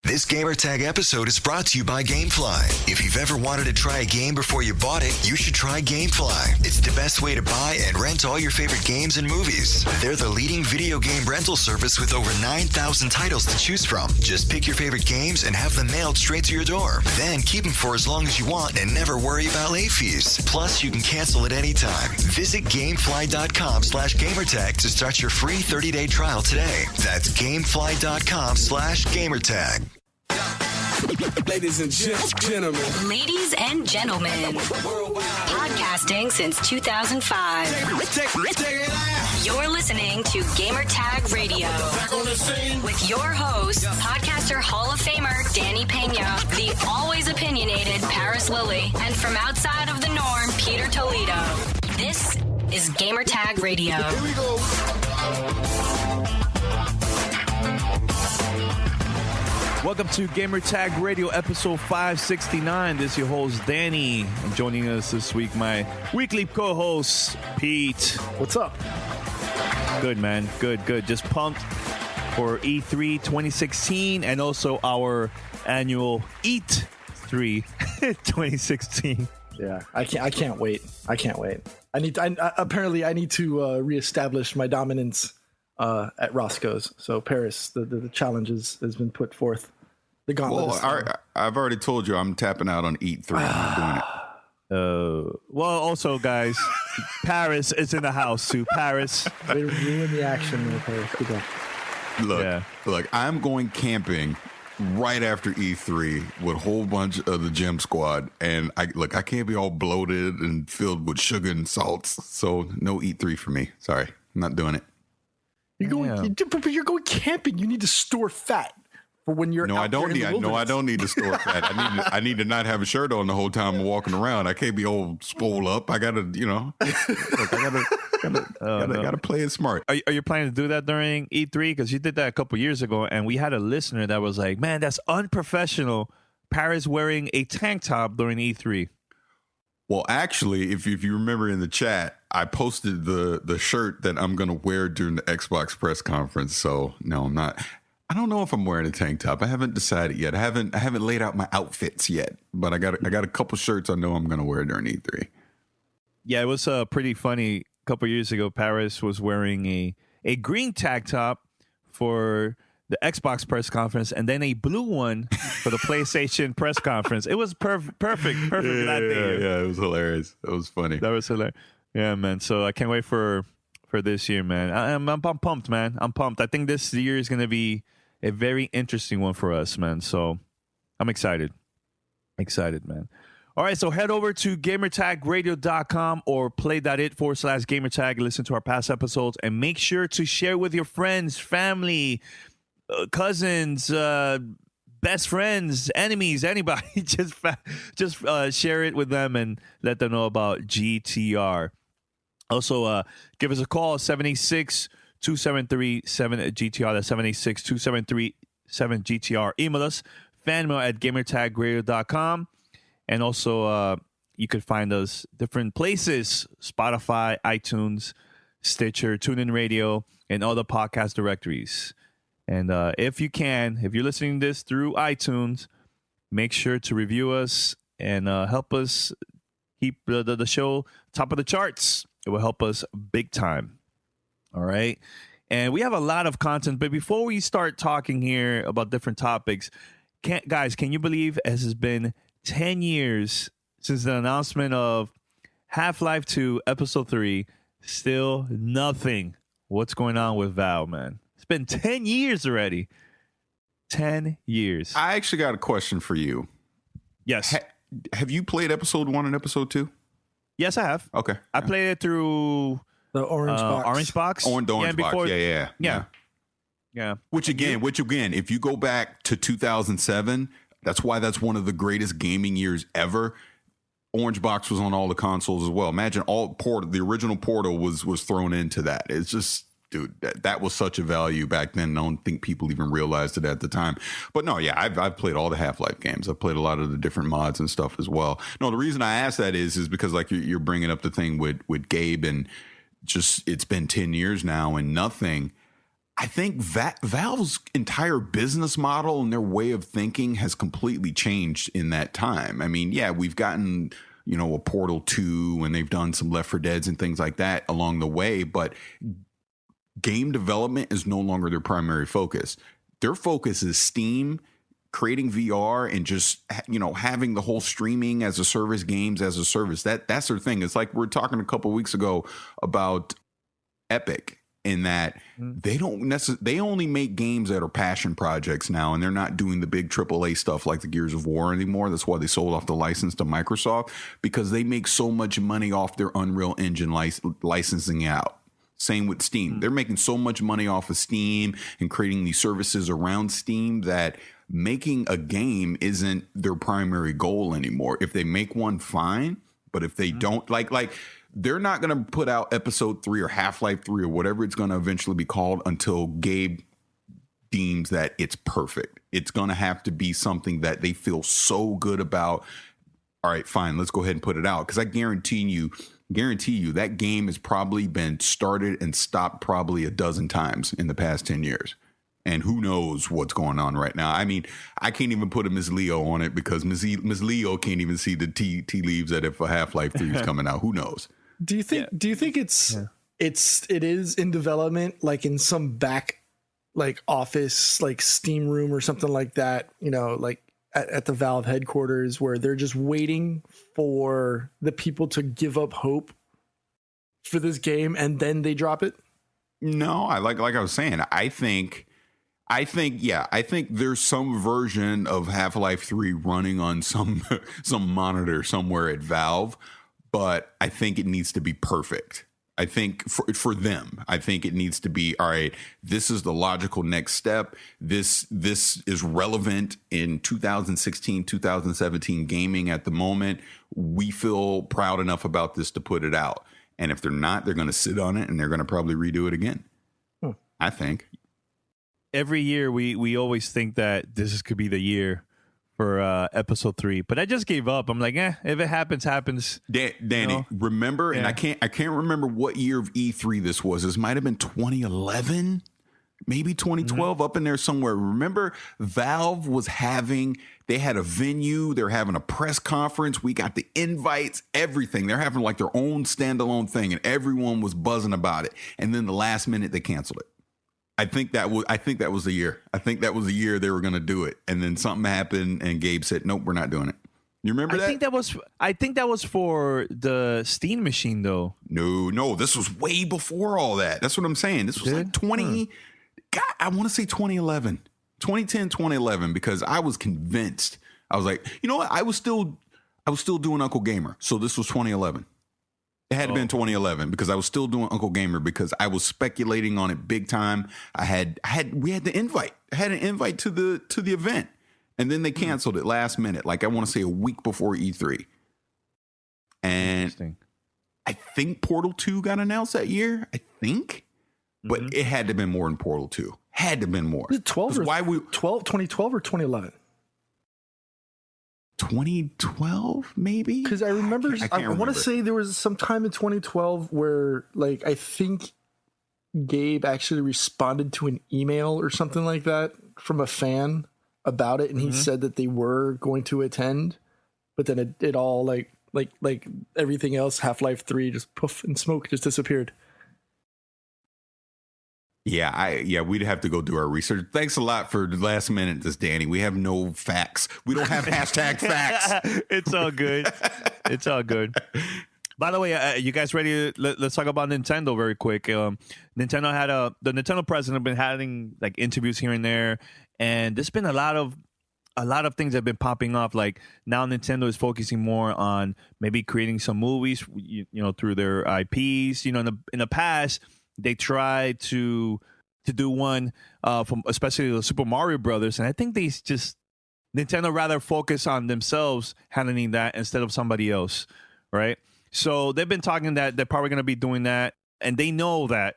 This Gamertag episode is brought to you by GameFly. If you've ever wanted to try a game before you bought it, you should try GameFly. It's the best way to buy and rent all your favorite games and movies. They're the leading video game rental service with over 9,000 titles to choose from. Just pick your favorite games and have them mailed straight to your door. Then keep them for as long as you want and never worry about late fees. Plus, you can cancel at any time. Visit GameFly.com/gamertag to start your free 30-day trial today. That's GameFly.com/gamertag. Ladies and gentlemen. Ladies and gentlemen. Podcasting since 2005. Check it out. You're listening to Gamertag Radio. With your host, podcaster Hall of Famer Danny Pena, the always opinionated Paris Lilly, and from outside of the norm, Peter Toledo. This is Gamertag Radio. Here we go. Welcome to Gamertag Radio, episode 569. This is your host, Danny. And joining us this week, my weekly co-host, Pete. What's up? Good, man. Good. Just pumped for E3 2016 and also our annual Eat 3 2016. Yeah, I can't wait. I apparently I need to reestablish my dominance at Roscoe's. So Paris, the challenge has been put forth. The gauntlet. Well, I've already told you I'm tapping out on Eat 3. I'm doing it. Well, also, guys, Paris is in the house too. Paris. They ruin the action there, Paris. Good luck. Look, I'm going camping right after E3 with a whole bunch of the gym squad, and I can't be all bloated and filled with sugar and salts. So no Eat 3 for me. Sorry, I'm not doing it. You're going camping. You need to store fat for when you're. I don't need to store fat. I need to not have a shirt on the whole time I'm walking around. I can't be all swole up. I gotta, gotta play it smart. Are you planning to do that during E3? Because you did that a couple years ago, and we had a listener that was like, "Man, that's unprofessional." Paris wearing a tank top during E3. Well, actually, if you remember in the chat, I posted the shirt that I'm going to wear during the Xbox press conference. So, no, I'm not. I don't know if I'm wearing a tank top. I haven't decided yet. I haven't laid out my outfits yet. But I got a couple shirts I know I'm going to wear during E3. Yeah, it was pretty funny. A couple years ago, Paris was wearing a green tank top for the Xbox press conference, and then a blue one for the PlayStation press conference. It was perfect for that day. Yeah, it was hilarious. It was funny. That was hilarious. Yeah, man. So I can't wait for this year, man. I'm pumped, man. I'm pumped. I think this year is going to be a very interesting one for us, man. So I'm excited. Man. All right, so head over to gamertagradio.com or play.it/gamertag. Listen to our past episodes and make sure to share with your friends, family, cousins, best friends, enemies, anybody. just share it with them and let them know about GTR. Also, give us a call, 786-273-7GTR. That's 786-273-7GTR. Email us, fanmail@gamertagradio.com. And also, you could find us different places, Spotify, iTunes, Stitcher, TuneIn Radio, and other podcast directories. And if you're listening to this through iTunes, make sure to review us and help us keep the show top of the charts. It will help us big time. All right. And we have a lot of content. But before we start talking here about different topics, can you believe it has been 10 years since the announcement of Half-Life 2 Episode 3? Still nothing. What's going on with Valve, man? It's been 10 years already. 10 years. I actually got a question for you. Yes. Have you played Episode 1 and Episode 2? Yes, I have. Okay. I played it through the Orange Box. Orange Box. The Orange Box. Yeah. Which again, if you go back to 2007, that's that's one of the greatest gaming years ever. Orange Box was on all the consoles as well. Imagine the original Portal was thrown into that. It's just, dude, that was such a value back then. I don't think people even realized it at the time. But no, yeah, I've played all the Half-Life games. I've played a lot of the different mods and stuff as well. No, the reason I asked that is because like you're bringing up the thing with Gabe, and just it's been 10 years now and nothing. I think Valve's entire business model and their way of thinking has completely changed in that time. I mean, yeah, we've gotten, a Portal 2 and they've done some Left 4 Deads and things like that along the way, but game development is no longer their primary focus. Their focus is Steam, creating VR, and just, having the whole streaming as a service, games as a service. That's their thing. It's like we were talking a couple of weeks ago about Epic, in that they only make games that are passion projects now, and they're not doing the big AAA stuff like the Gears of War anymore. That's why they sold off the license to Microsoft, because they make so much money off their Unreal Engine licensing out. Same with Steam. They're making so much money off of Steam and creating these services around Steam that making a game isn't their primary goal anymore. If they make one, fine. But if they don't, like they're not going to put out Episode 3 or Half-Life 3 or whatever it's going to eventually be called until Gabe deems that it's perfect. It's going to have to be something that they feel so good about. All right, fine, let's go ahead and put it out. Because I guarantee you that game has probably been started and stopped probably a dozen times in the past 10 years. And who knows what's going on right now. I mean, I can't even put a Ms. Leo on it because Ms. Leo can't even see the tea leaves that if a Half-Life 3 is coming out. Who knows? Do you think it is in development, like in some back like office, like Steam room or something like that, like at the Valve headquarters, where they're just waiting for the people to give up hope for this game and then they drop it? No, like I was saying, I think there's some version of Half-Life 3 running on some monitor somewhere at Valve, but I think it needs to be perfect. I think for them, I think it needs to be, all right, this is the logical next step. This is relevant in 2016, 2017 gaming at the moment. We feel proud enough about this to put it out. And if they're not, they're going to sit on it and they're going to probably redo it again. I think. Every year we always think that this could be the year for Episode 3, but I just gave up. I'm like, if it happens. Danny, remember? Yeah. And I can't remember what year of E3 this was. This might have been 2011, maybe 2012, up in there somewhere. Remember, Valve they had a venue. They're having a press conference. We got the invites, everything. They're having like their own standalone thing, and everyone was buzzing about it. And then the last minute, they canceled it. I think that was the year. I think that was the year they were going to do it, and then something happened, and Gabe said, "Nope, we're not doing it." You remember that? I think that was for the Steam machine, though. No, this was way before all that. That's what I'm saying. This was like 20. God, I want to say 2011, 2010, 2011, because I was convinced. I was like, you know what? I was still doing Uncle Gamer, so this was 2011. It had been 2011 because I was still doing Uncle Gamer because I was speculating on it big time. We had the invite. I had an invite to the event, and then they canceled it last minute. Like I want to say a week before E3. And I think Portal 2 got announced that year. I think, but it had to have been more than Portal 2. Had to have been more. Was it 2012 or 2011? 2012 maybe, because I remember I want to say there was some time in 2012 where like I think Gabe actually responded to an email or something like that from a fan about it, and he said that they were going to attend, but then it all like everything else, Half-Life 3 just poof and smoke just disappeared. Yeah, we'd have to go do our research. Thanks a lot for the last minute, Danny. We have no facts. We don't have hashtag facts. It's all good. It's all good. By the way, you guys ready? Let's talk about Nintendo very quick. Nintendo had the Nintendo president been having like interviews here and there, and there's been a lot of things that have been popping up. Like now, Nintendo is focusing more on maybe creating some movies, through their IPs. In the past, they tried to do one from especially the Super Mario Brothers, and I think Nintendo rather focus on themselves handling that instead of somebody else, right? So they've been talking that they're probably going to be doing that, and they know that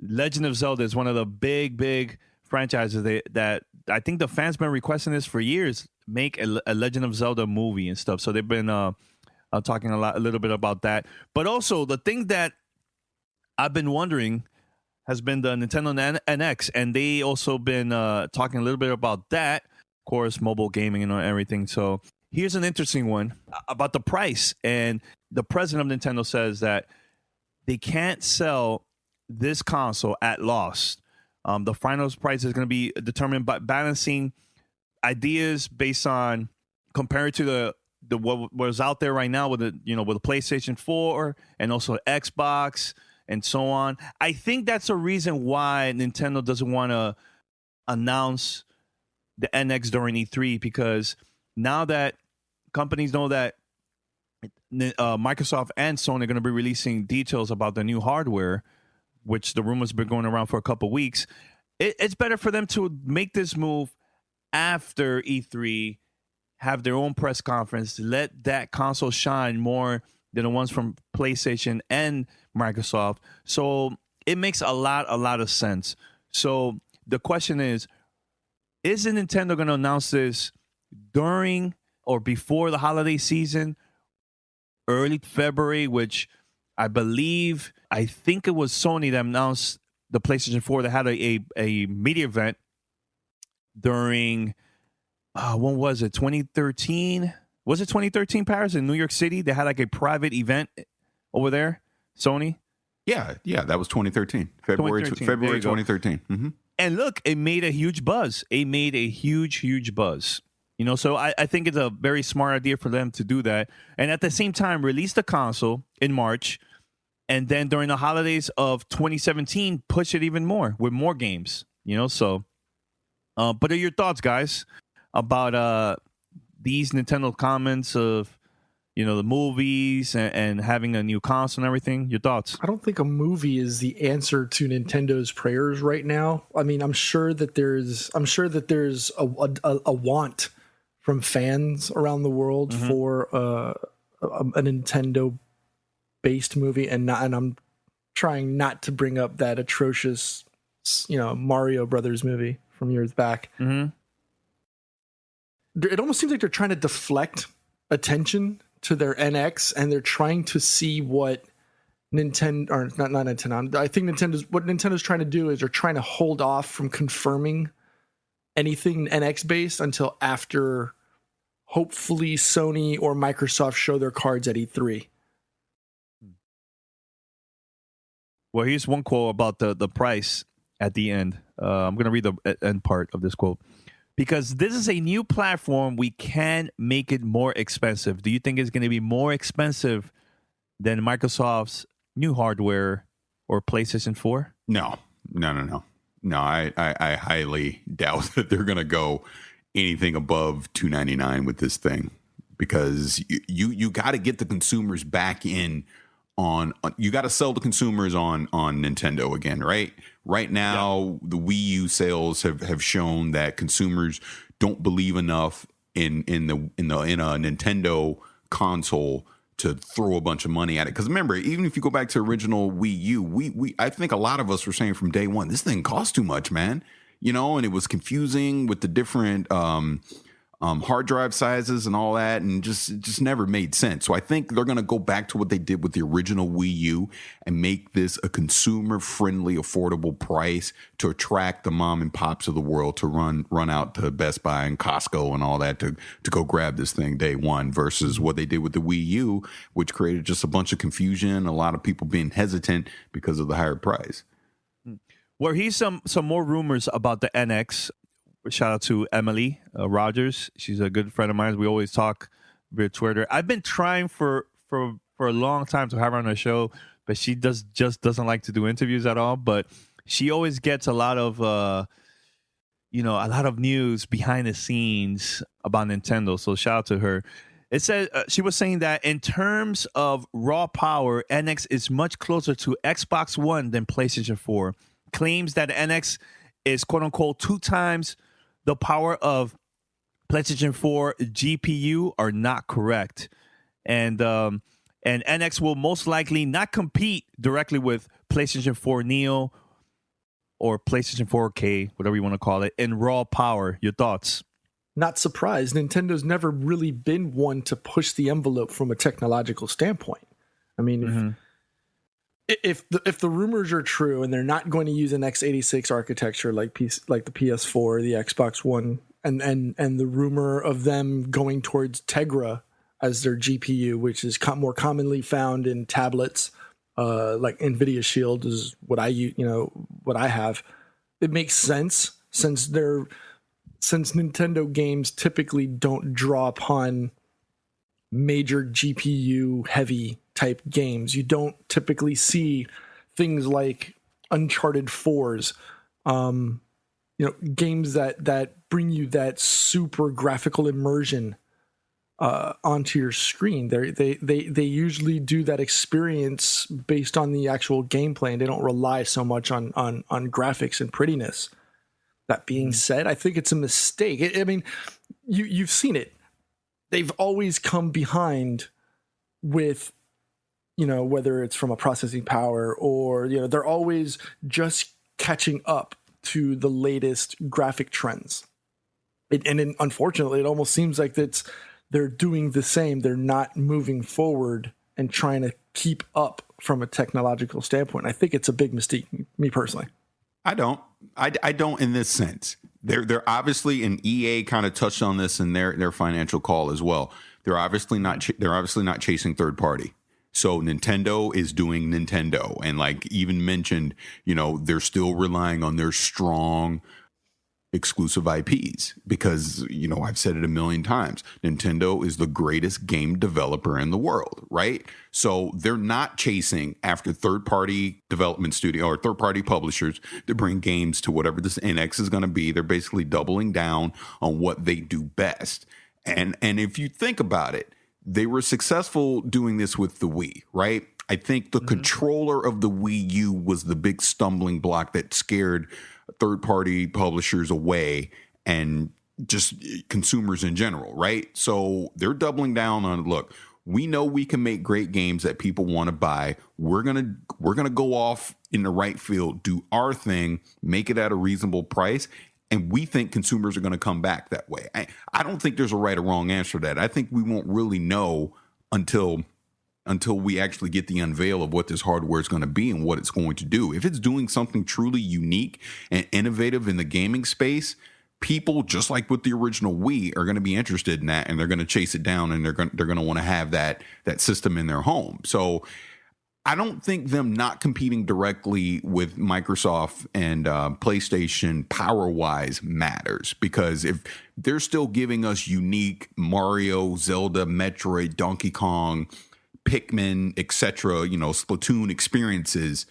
Legend of Zelda is one of the big franchises that I think the fans been requesting this for years. Make a Legend of Zelda movie and stuff. So they've been talking a little bit about that, but also the thing that I've been wondering has been the Nintendo NX, and they also been talking a little bit about that. Of course, mobile gaming and everything. So here's an interesting one about the price. And the president of Nintendo says that they can't sell this console at loss. The final price is going to be determined by balancing ideas based on compared to the what was out there right now with the with the PlayStation 4 and also Xbox and so on. I think that's a reason why Nintendo doesn't want to announce the NX during E3, because now that companies know that Microsoft and Sony are going to be releasing details about the new hardware, which the rumors have been going around for a couple of weeks, it's better for them to make this move after E3, have their own press conference, let that console shine more than the ones from PlayStation and Microsoft. So it makes a lot of sense. So the question is Nintendo going to announce this during or before the holiday season, early February, which I think it was Sony that announced the PlayStation 4 that had a media event during, when was it, 2013? Was it 2013, Paris, in New York City? They had like a private event over there, Sony? Yeah, that was 2013. February 2013. Mm-hmm. And look, it made a huge buzz. It made a huge buzz. So I think it's a very smart idea for them to do that. And at the same time, release the console in March. And then during the holidays of 2017, push it even more with more games. So. But are your thoughts, guys, about these Nintendo comments of, the movies and having a new console and everything? Your thoughts? I don't think a movie is the answer to Nintendo's prayers right now. I mean, I'm sure that there's a want from fans around the world for a Nintendo-based movie, and I'm trying not to bring up that atrocious, Mario Brothers movie from years back. Mm-hmm. It almost seems like they're trying to deflect attention to their NX, and they're trying to see what Nintendo, or not Nintendo. I think what Nintendo's trying to do is they're trying to hold off from confirming anything NX based until after, hopefully, Sony or Microsoft show their cards at E3. Well, here's one quote about the price at the end. I'm going to read the end part of this quote. Because this is a new platform, we can make it more expensive. Do you think it's going to be more expensive than Microsoft's new hardware or PlayStation 4? No. I highly doubt that they're going to go anything above $299 with this thing, because you got to get the consumers back in on. You got to sell the consumers on Nintendo again, right? Right now, The Wii U sales have shown that consumers don't believe enough in a Nintendo console to throw a bunch of money at it. Because remember, even if you go back to original Wii U, I think a lot of us were saying from day one, this thing costs too much, man. And it was confusing with the different hard drive sizes and all that, and it just never made sense. So I think they're going to go back to what they did with the original Wii U and make this a consumer-friendly, affordable price to attract the mom and pops of the world to run out to Best Buy and Costco and all that to go grab this thing day one, versus what they did with the Wii U, which created just a bunch of confusion, a lot of people being hesitant because of the higher price. Well, here's some more rumors about the NX. Shout out to Emily Rogers. She's a good friend of mine. We always talk via Twitter. I've been trying for a long time to have her on the show, but she just doesn't like to do interviews at all. But she always gets a lot of a lot of news behind the scenes about Nintendo. So shout out to her. It said she was saying that in terms of raw power, NX is much closer to Xbox One than PlayStation 4. Claims that the NX is quote unquote 2 times the power of PlayStation 4 GPU are not correct. And NX will most likely not compete directly with PlayStation 4 Neo or PlayStation 4K, whatever you want to call it, in raw power. Your thoughts? Not surprised. Nintendo's never really been one to push the envelope from a technological standpoint. I mean, if the rumors are true and they're not going to use an x86 architecture like the PS4, the Xbox One, and the rumor of them going towards Tegra as their GPU, which is more commonly found in tablets, like NVIDIA Shield is what I have. It makes sense since Nintendo games typically don't draw upon major GPU heavy type games. You don't typically see things like Uncharted 4s, games that bring you that super graphical immersion onto your screen. They usually do that experience based on the actual gameplay, and they don't rely so much on graphics and prettiness. That being said, I think it's a mistake. I mean, you've seen it. They've always come behind with, whether it's from a processing power or, they're always just catching up to the latest graphic trends. Unfortunately, it almost seems like they're doing the same. They're not moving forward and trying to keep up from a technological standpoint. I think it's a big mistake, me personally. I don't in this sense. They're obviously, and EA kind of touched on this in their financial call as well. They're obviously not chasing third party. So Nintendo is doing Nintendo, and like even mentioned, they're still relying on their strong exclusive IPs because, I've said it a million times. Nintendo is the greatest game developer in the world, right? So they're not chasing after third-party development studio or third-party publishers to bring games to whatever this NX is going to be. They're basically doubling down on what they do best. And if you think about it, they were successful doing this with the Wii, right? I think the controller of the Wii U was the big stumbling block that scared third-party publishers away and just consumers in general, right? So they're doubling down on, look, we know we can make great games that people want to buy. We're gonna go off in the right field, do our thing, make it at a reasonable price, and we think consumers are going to come back that way. I don't think there's a right or wrong answer to that. I think we won't really know until we actually get the unveil of what this hardware is going to be and what it's going to do. If it's doing something truly unique and innovative in the gaming space, people, just like with the original Wii, are going to be interested in that, and they're going to chase it down, and they're going to want to have that system in their home. So I don't think them not competing directly with Microsoft and PlayStation power-wise matters, because if they're still giving us unique Mario, Zelda, Metroid, Donkey Kong, Pikmin, etc., Splatoon experiences,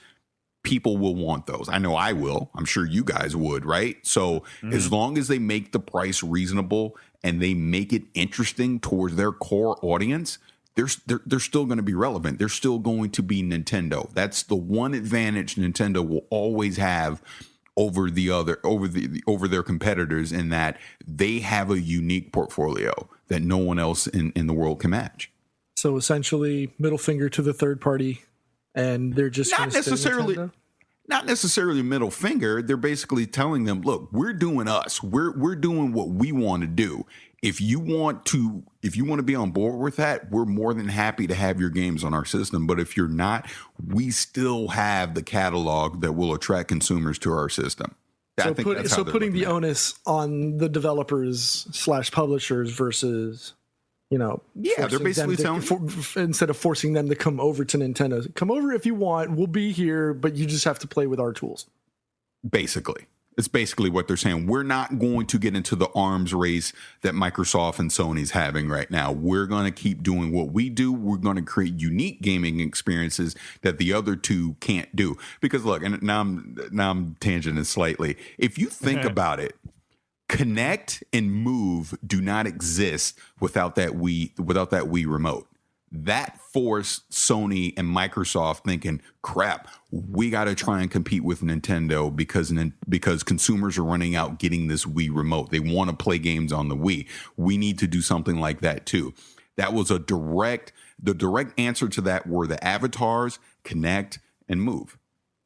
people will want those. I know I will. I'm sure you guys would, right? So as long as they make the price reasonable and they make it interesting towards their core audience, they're still going to be relevant. They're still going to be Nintendo. That's the one advantage Nintendo will always have over their competitors, in that they have a unique portfolio that no one else in the world can match. So essentially, middle finger to the third party, and they're just not necessarily middle finger. They're basically telling them, look, we're doing us. We're doing what we want to do. If you want to be on board with that, we're more than happy to have your games on our system. But if you're not, we still have the catalog that will attract consumers to our system. So putting the onus on the developers / publishers versus, they're basically telling, instead of forcing them to come over to Nintendo, come over if you want, we'll be here, but you just have to play with our tools. Basically. It's basically what they're saying. We're not going to get into the arms race that Microsoft and Sony's having right now. We're going to keep doing what we do. We're going to create unique gaming experiences that the other two can't do. Because look, and now I'm tangenting slightly. If you think about it, Connect and Move do not exist without that Wii remote. That forced Sony and Microsoft thinking, crap, we got to try and compete with Nintendo because consumers are running out getting this Wii remote. They want to play games on the Wii. We need to do something like that too. That was the direct answer to that were the avatars, Connect, and Move.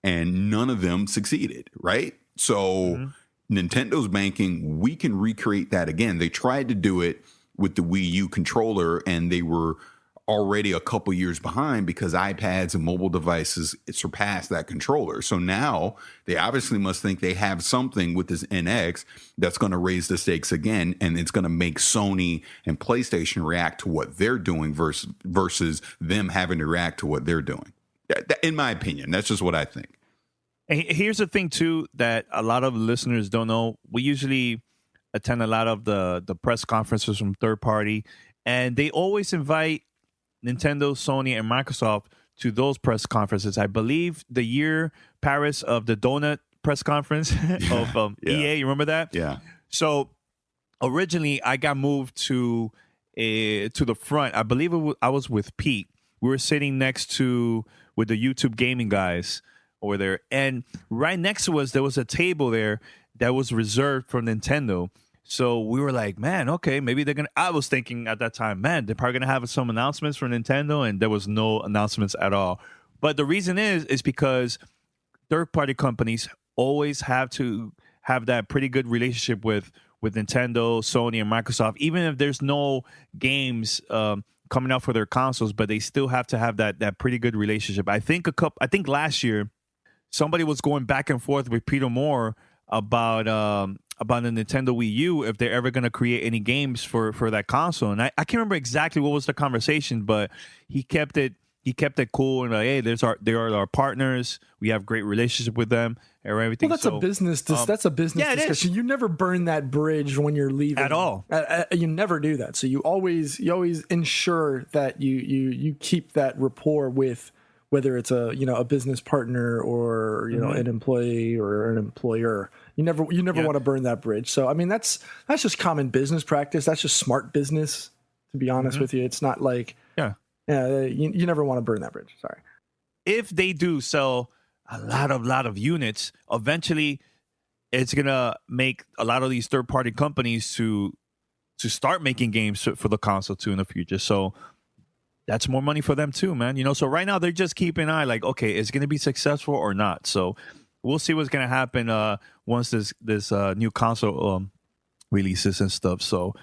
And none of them succeeded, right? So Nintendo's banking, we can recreate that again. They tried to do it with the Wii U controller, and they were already a couple years behind because iPads and mobile devices surpassed that controller. So now they obviously must think they have something with this NX that's going to raise the stakes again, and it's going to make Sony and PlayStation react to what they're doing versus them having to react to what they're doing. In my opinion, that's just what I think. And here's the thing, too, that a lot of listeners don't know. We usually attend a lot of the press conferences from third party, and they always invite Nintendo, Sony, and Microsoft to those press conferences. I believe the year, Paris, of the donut press conference of EA, you remember that? Yeah. So originally, I got moved to the front. I believe I was with Pete. We were sitting next with the YouTube gaming guys over there, and right next to us, there was a table there that was reserved for Nintendo. So we were like, man, okay, maybe they're going to... I was thinking at that time, man, they're probably going to have some announcements for Nintendo, and there was no announcements at all. But the reason is because third-party companies always have to have that pretty good relationship with Nintendo, Sony, and Microsoft, even if there's no games coming out for their consoles, but they still have to have that pretty good relationship. I think last year, somebody was going back and forth with Peter Moore about the Nintendo Wii U, if they're ever going to create any games for that console. And I can't remember exactly what was the conversation, but he kept it cool and like, hey, they are our partners. We have great relationship with them and everything. Well, that's a business discussion. You never burn that bridge when you're leaving at all. You never do that. So you always ensure that you keep that rapport with, whether it's a business partner or an employee or an employer. You never want to burn that bridge. So I mean that's just common business practice. That's just smart business, to be honest with you. It's not like you never want to burn that bridge. Sorry. If they do sell a lot of units, eventually it's gonna make a lot of these third party companies to start making games for the console too in the future. So that's more money for them too, man. So right now they're just keeping an eye like, okay, is it going to be successful or not? So we'll see what's going to happen once this new console releases and stuff. So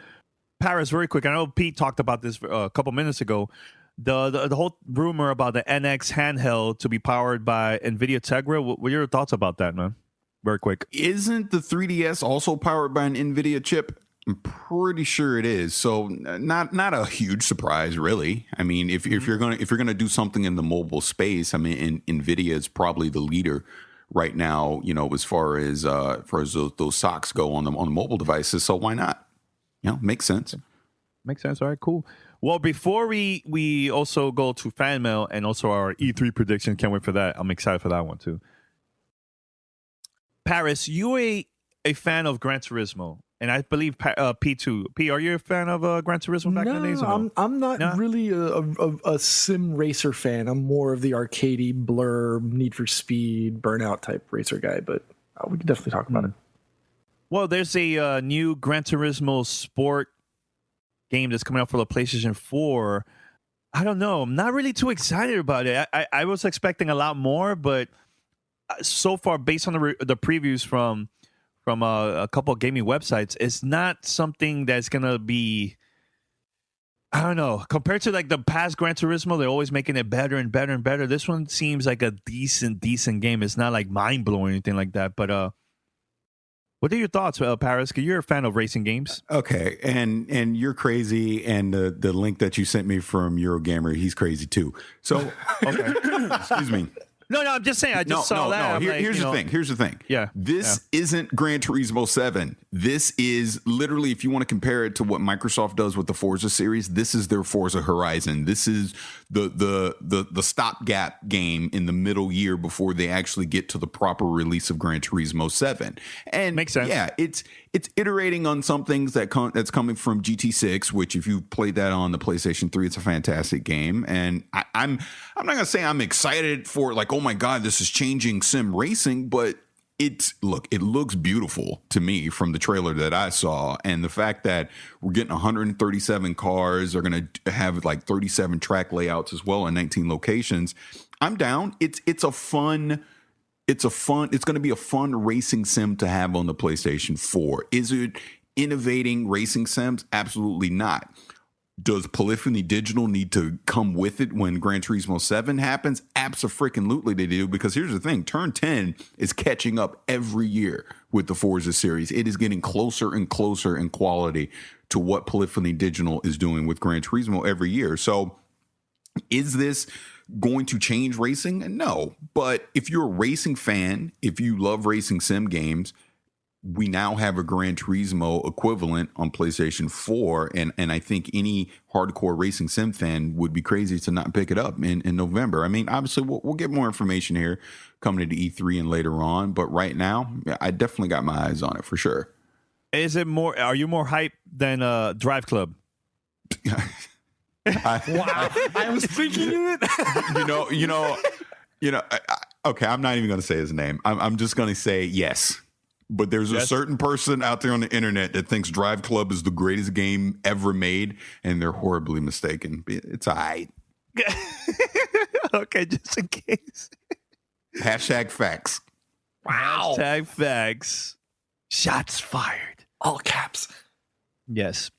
Paris, very quick. I know Pete talked about this a couple minutes ago. The whole rumor about the NX handheld to be powered by NVIDIA Tegra. What are your thoughts about that, man? Very quick. Isn't the 3DS also powered by an NVIDIA chip? I'm pretty sure it is. So not a huge surprise, really. I mean, if you're gonna do something in the mobile space, I mean, NVIDIA is probably the leader right now. As far as those socks go on the mobile devices. So why not? Makes sense. Makes sense. All right, cool. Well, before we also go to fan mail and also our E3 prediction, can't wait for that. I'm excited for that one too. Paris, you a fan of Gran Turismo? And I believe P too. P, are you a fan of Gran Turismo back in the days? I'm not really a sim racer fan. I'm more of the arcadey, Blur, Need for Speed, Burnout type racer guy. But we can definitely talk about it. Well, there's a new Gran Turismo Sport game that's coming out for the PlayStation 4. I don't know. I'm not really too excited about it. I was expecting a lot more, but so far, based on the previews from a couple of gaming websites, it's not something that's gonna be, I don't know, compared to like the past Gran Turismo. They're always making it better and better and better. This one seems like a decent game. It's not like mind blowing or anything like that. But what are your thoughts, Paris? Because you're a fan of racing games. Okay, and you're crazy, and the link that you sent me from Eurogamer, he's crazy too. So okay, excuse me. No, I'm just saying. I just saw that. No. Here's the thing. Yeah. This isn't Gran Turismo 7. This is literally, if you want to compare it to what Microsoft does with the Forza series, this is their Forza Horizon. This is the stopgap game in the middle year before they actually get to the proper release of Gran Turismo 7. And makes sense. Yeah, it's iterating on some things that's coming from GT6, which if you played that on the PlayStation 3, it's a fantastic game. And I'm not gonna say I'm excited for like, oh my God, this is changing sim racing, but it looks beautiful to me from the trailer that I saw. And the fact that we're getting 137 cars, they're going to have like 37 track layouts as well in 19 locations. I'm down. It's going to be a fun racing sim to have on the PlayStation 4. Is it innovating racing sims? Absolutely not. Does Polyphony Digital need to come with it when Gran Turismo 7 happens? Abso-freaking-lutely they do, because here's the thing. Turn 10 is catching up every year with the Forza series. It is getting closer and closer in quality to what Polyphony Digital is doing with Gran Turismo every year. So is this going to change racing? No. But if you're a racing fan, if you love racing sim games, we now have a Gran Turismo equivalent on PlayStation 4, and I think any hardcore racing sim fan would be crazy to not pick it up in November. I mean, obviously, we'll get more information here coming into E3 and later on, but right now, I definitely got my eyes on it for sure. Is it more? Are you more hyped than Drive Club? Wow, I was thinking it. Okay, I'm not even going to say his name. I'm just going to say yes. But there's a certain person out there on the internet that thinks Drive Club is the greatest game ever made, and they're horribly mistaken. It's all right. Okay, just in case. Hashtag facts. Wow. Hashtag facts. Shots fired. All caps. Yes.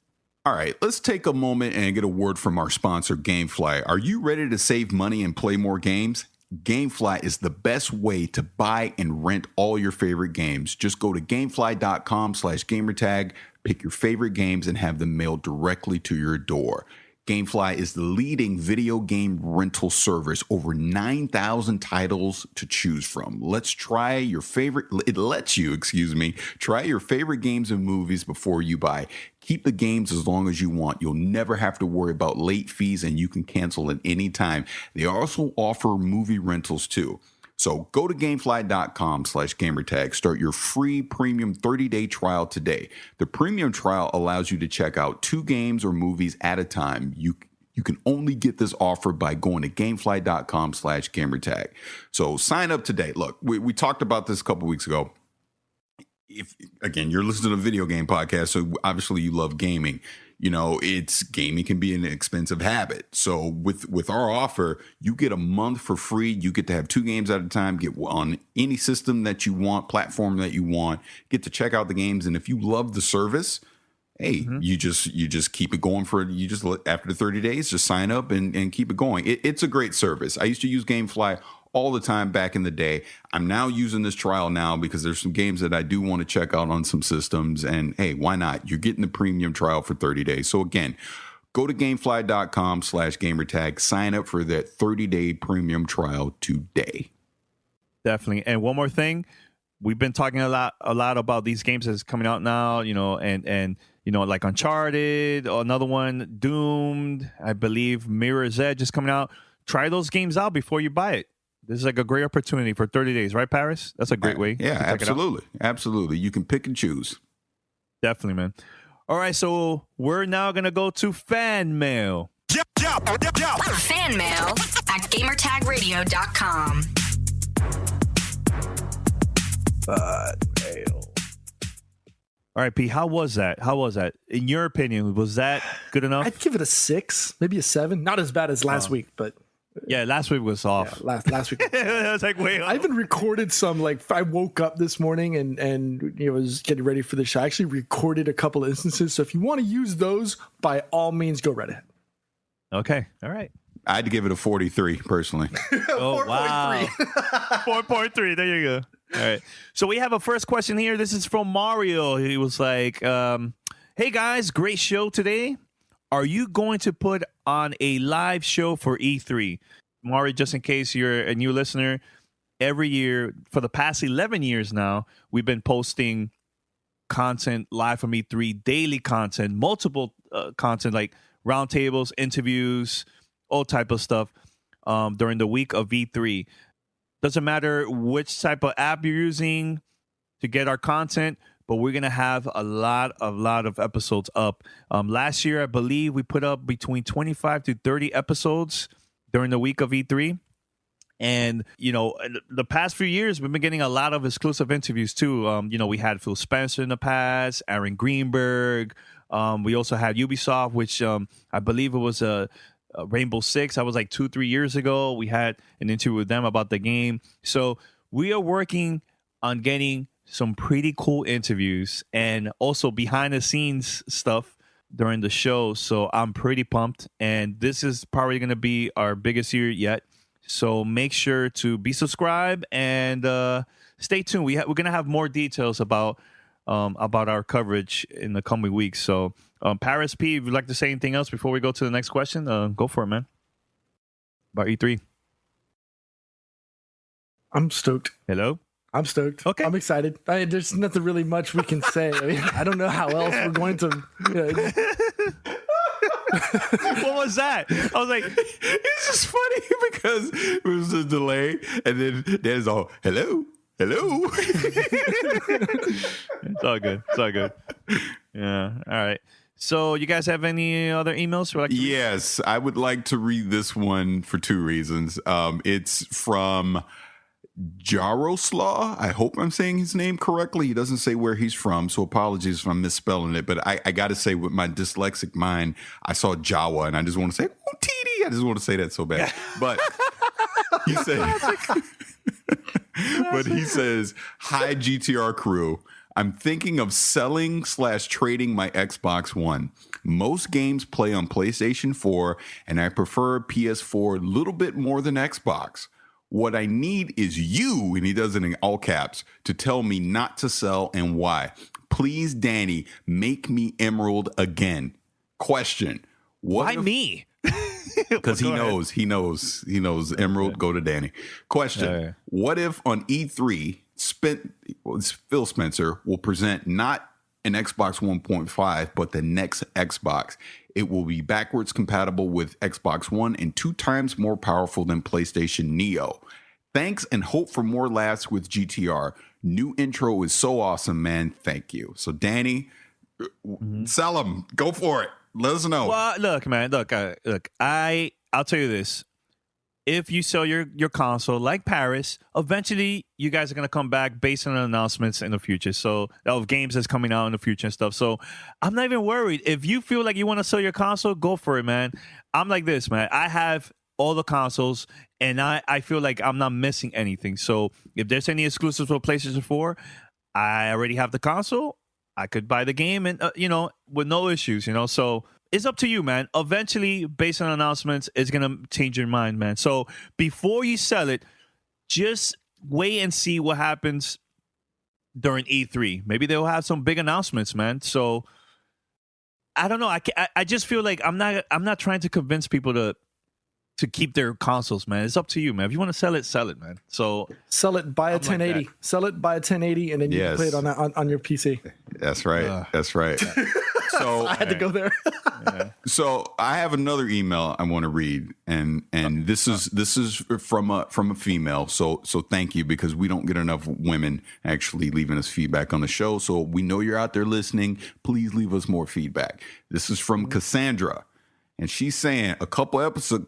All right, let's take a moment and get a word from our sponsor, GameFly. Are you ready to save money and play more games? GameFly is the best way to buy and rent all your favorite games. Just go to gamefly.com/gamertag, pick your favorite games, and have them mailed directly to your door. GameFly is the leading video game rental service. Over 9,000 titles to choose from. It lets you, try your favorite games and movies before you buy. Keep the games as long as you want. You'll never have to worry about late fees, and you can cancel at any time. They also offer movie rentals too. So go to gamefly.com/gamertag. Start your free premium 30-day trial today. The premium trial allows you to check out 2 games or movies at a time. You can only get this offer by going to gamefly.com/gamertag. So sign up today. Look, we talked about this a couple weeks ago. If again, you're listening to a video game podcast, so obviously you love gaming. Gaming can be an expensive habit. So with our offer, you get a month for free. You get to have 2 games at a time, get on any system that you want, platform that you want, get to check out the games. And if you love the service, hey, you just keep it going after the 30 days, just sign up and keep it going. It's a great service. I used to use GameFly all the time back in the day. I'm now using this trial now because there's some games that I do want to check out on some systems. And hey, why not? You're getting the premium trial for 30 days. So again, go to gamefly.com/gamertag, sign up for that 30-day premium trial today. Definitely. And one more thing, we've been talking a lot about these games that's coming out now, and like Uncharted, another one, Doomed, I believe Mirror's Edge is coming out. Try those games out before you buy it. This is like a great opportunity for 30 days, right, Paris? That's a great way. Yeah, absolutely. Absolutely. You can pick and choose. Definitely, man. All right, so we're now going to go to fan mail. Fan mail at gamertagradio.com. All right, P, how was that? In your opinion, was that good enough? I'd give it a 6, maybe a 7. Not as bad as last week, but yeah, last week was off. Yeah, last week it was like way off. I even recorded some. I woke up this morning and was getting ready for the show. I actually recorded a couple of instances. So if you want to use those, by all means, go right ahead. Okay, all right. I had to give it a 43 personally. Oh, 4.3. Wow. 4.3. There you go. All right. So we have a first question here. This is from Mario. He was like, hey, guys, great show today. Are you going to put on a live show for E3? Mario, just in case you're a new listener, every year for the past 11 years now, we've been posting content live from E3, daily content, multiple content like roundtables, interviews, all type of stuff during the week of E3. Doesn't matter which type of app you're using to get our content, but we're going to have a lot of episodes up. Last year, I believe we put up between 25 to 30 episodes during the week of E3. And, the past few years, we've been getting a lot of exclusive interviews, too. We had Phil Spencer in the past, Aaron Greenberg. We also had Ubisoft, which I believe it was Rainbow Six. That was like 2-3 years ago. We had an interview with them about the game. So we are working on getting some pretty cool interviews and also behind the scenes stuff during the show. So I'm pretty pumped. And this is probably going to be our biggest year yet. So make sure to be subscribed and stay tuned. We're going to have more details about our coverage in the coming weeks. So Paris P, if you'd like to say anything else before we go to the next question, go for it, man. About E3. I'm stoked. Hello? I'm stoked. Okay. I'm excited. There's nothing really much we can say. I mean, I don't know how else we're going to. What was that? I was like, It's just funny because it was a delay, and then there's all hello. It's all good. Yeah. All right. So you guys have any other emails? Yes, I would like to read this one for two reasons. It's from Jaroslaw. I hope I'm saying his name correctly. He doesn't say where he's from, so apologies if I'm misspelling it. But I got to say, with my dyslexic mind, I saw Jawa, and I just want to say, oh, TD. I just want to say that so bad. But he said, he says, hi, GTR crew. I'm thinking of selling/trading my Xbox One. Most games play on PlayStation 4, and I prefer PS4 a little bit more than Xbox. What I need is you, and he does it in all caps, to tell me not to sell and why. Please, Danny, make me Emerald again. Question. Why me? Because he knows Emerald, go to Danny. Question. What if on E3, Phil Spencer will present not an Xbox 1.5, but the next Xbox? It will be backwards compatible with Xbox One and 2 times more powerful than PlayStation Neo. Thanks and hope for more laughs with GTR. New intro is so awesome, man. Thank you. So, Danny, sell them. Go for it. Let us know. Well, look, man. Look. I'll tell you this. If you sell your console like Paris, eventually you guys are going to come back based on announcements in the future. So of games that's coming out in the future and stuff. So I'm not even worried. If you feel like you want to sell your console, go for it, man. I'm like this, man. I have all the consoles and I feel like I'm not missing anything. So if there's any exclusives for PlayStation 4, I already have the console. I could buy the game and, with no issues, So it's up to you, man. Eventually, based on announcements, it's going to change your mind, man. So before you sell it, just wait and see what happens during E3. Maybe they'll have some big announcements, man. So I don't know. I just feel like I'm not trying to convince people to keep their consoles, man. It's up to you, man. If you want to sell it, man. So sell it, buy a 1080. Sell it, buy a 1080, and then you can play it on your PC. That's right. That's right. So I had to go there. So I have another email I want to read, and this is from a female. So thank you, because we don't get enough women actually leaving us feedback on the show. So we know you're out there listening. Please leave us more feedback. This is from Cassandra, and she's saying a couple episodes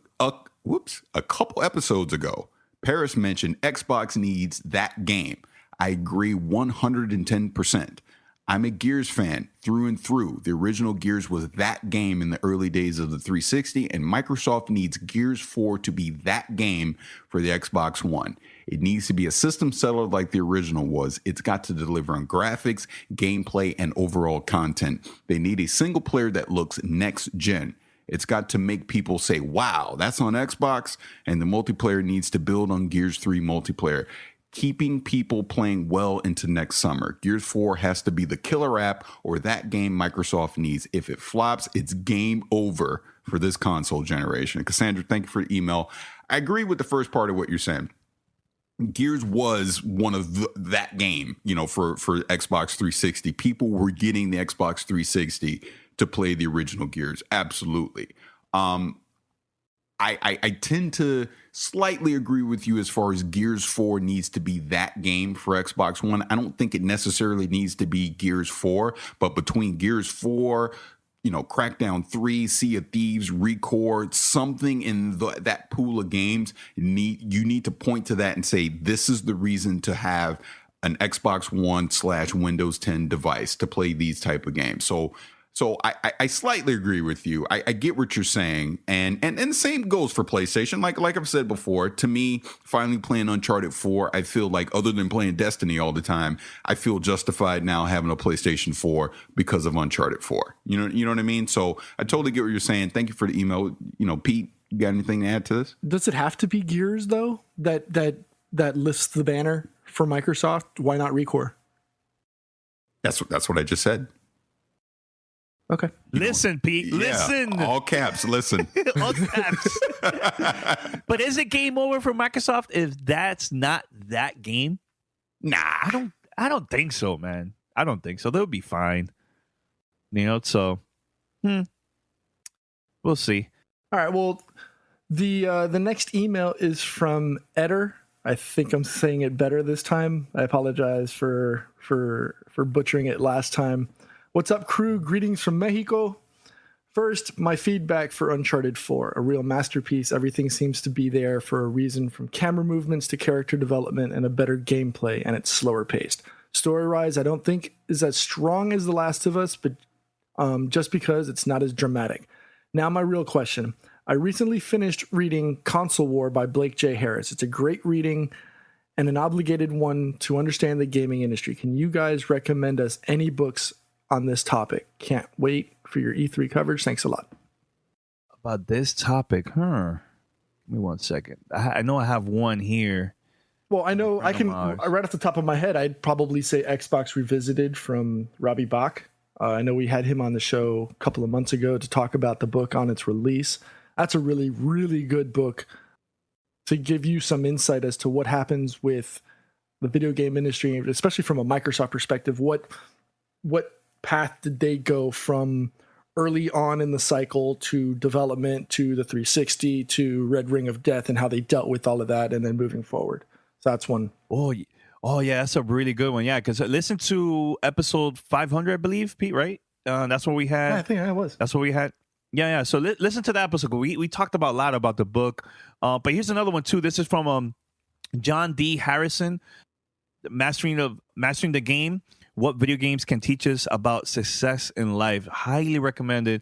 ago, Paris mentioned Xbox needs that game. I agree 110%. I'm a Gears fan through and through. The original Gears was that game in the early days of the 360, and Microsoft needs Gears 4 to be that game for the Xbox One. It needs to be a system seller like the original was. It's got to deliver on graphics, gameplay, and overall content. They need a single player that looks next gen. It's got to make people say, wow, that's on Xbox, and the multiplayer needs to build on Gears 3 multiplayer, keeping people playing well into next summer. Gears 4 has to be the killer app or that game Microsoft needs. If it flops, it's game over for this console generation. Cassandra, thank you for the email. I agree with the first part of what you're saying. Gears was one of that game, for Xbox 360. People were getting the Xbox 360 to play the original Gears. Absolutely. I tend to slightly agree with you as far as Gears 4 needs to be that game for Xbox One. I don't think it necessarily needs to be Gears 4, but between Gears 4, Crackdown 3, Sea of Thieves, Record, something in that pool of games, you need to point to that and say, this is the reason to have an Xbox One / Windows 10 device to play these type of games. So So I slightly agree with you. I get what you're saying, and the same goes for PlayStation. Like I've said before, to me, finally playing Uncharted 4, I feel like other than playing Destiny all the time, I feel justified now having a PlayStation 4 because of Uncharted 4. You know what I mean? So I totally get what you're saying. Thank you for the email. Pete, you got anything to add to this? Does it have to be Gears though? That lifts the banner for Microsoft? Why not ReCore? That's what I just said. Okay. Listen, Pete. Yeah, Listen. all caps. Listen. All caps. But is it game over for Microsoft if that's not that game? Nah, I don't think so, man. I don't think so. They'll be fine. So we'll see. All right. Well, the next email is from Eder. I think I'm saying it better this time. I apologize for butchering it last time. What's up, crew? Greetings from Mexico. First, my feedback for Uncharted 4. A real masterpiece. Everything seems to be there for a reason, from camera movements to character development and a better gameplay, and it's slower paced. Story-wise, I don't think is as strong as The Last of Us, but just because it's not as dramatic. Now, my real question. I recently finished reading Console War by Blake J. Harris. It's a great reading and an obligated one to understand the gaming industry. Can you guys recommend us any books on this topic? Can't wait for your E3 coverage. Thanks a lot. About this topic, Give me 1 second. I know I have one here. Well, I know I can, right off the top of my head, I'd probably say Xbox Revisited from Robbie Bach. I know we had him on the show a couple of months ago to talk about the book on its release. That's a really, really good book to give you some insight as to what happens with the video game industry, especially from a Microsoft perspective. What path did they go from early on in the cycle to development to the 360 to Red Ring of Death, and how they dealt with all of that and then moving forward? So that's one. Oh yeah, that's a really good one. Yeah, because listen to episode 500, I believe, Pete, right? That's what we had. Yeah, I think I was. That's what we had. Yeah. So listen to that episode. We talked about a lot about the book. But here's another one too. This is from John D. Harrison, Mastering the Game. What video games can teach us about success in life. Highly recommended.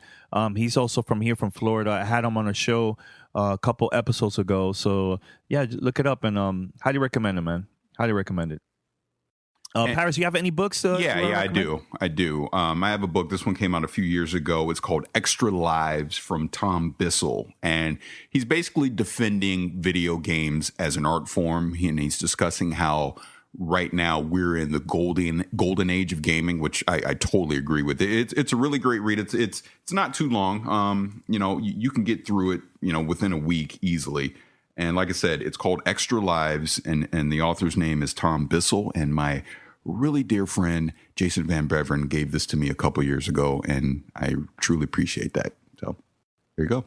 He's also from Florida. I had him on a show a couple episodes ago. So yeah, look it up and highly recommend it, man. Highly recommend it. Paris, you have any books? Yeah, I do. I have a book. This one came out a few years ago. It's called Extra Lives from Tom Bissell. And he's basically defending video games as an art form. And he's discussing how right now we're in the golden age of gaming, which I totally agree with. It's a really great read. It's not too long. You can get through it, within a week easily. And like I said, it's called Extra Lives, and the author's name is Tom Bissell. And my really dear friend Jason Van Beveren gave this to me a couple years ago, and I truly appreciate that. So there you go.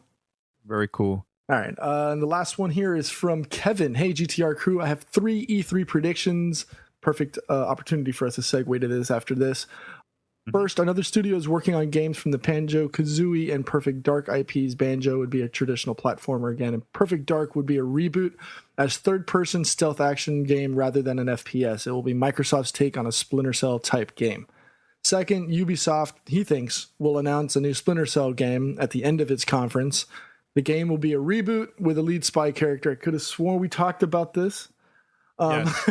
Very cool. All right. And the last one here is from Kevin. Hey, GTR crew. I have 3 E3 predictions. Perfect opportunity for us to segue to this after this. First, another studio is working on games from the Banjo-Kazooie and Perfect Dark IPs. Banjo would be a traditional platformer again, and Perfect Dark would be a reboot as third-person stealth action game rather than an FPS. It will be Microsoft's take on a Splinter Cell type game. Second, Ubisoft, he thinks, will announce a new Splinter Cell game at the end of its conference. The game will be a reboot with a lead spy character. I could have sworn we talked about this. Yes.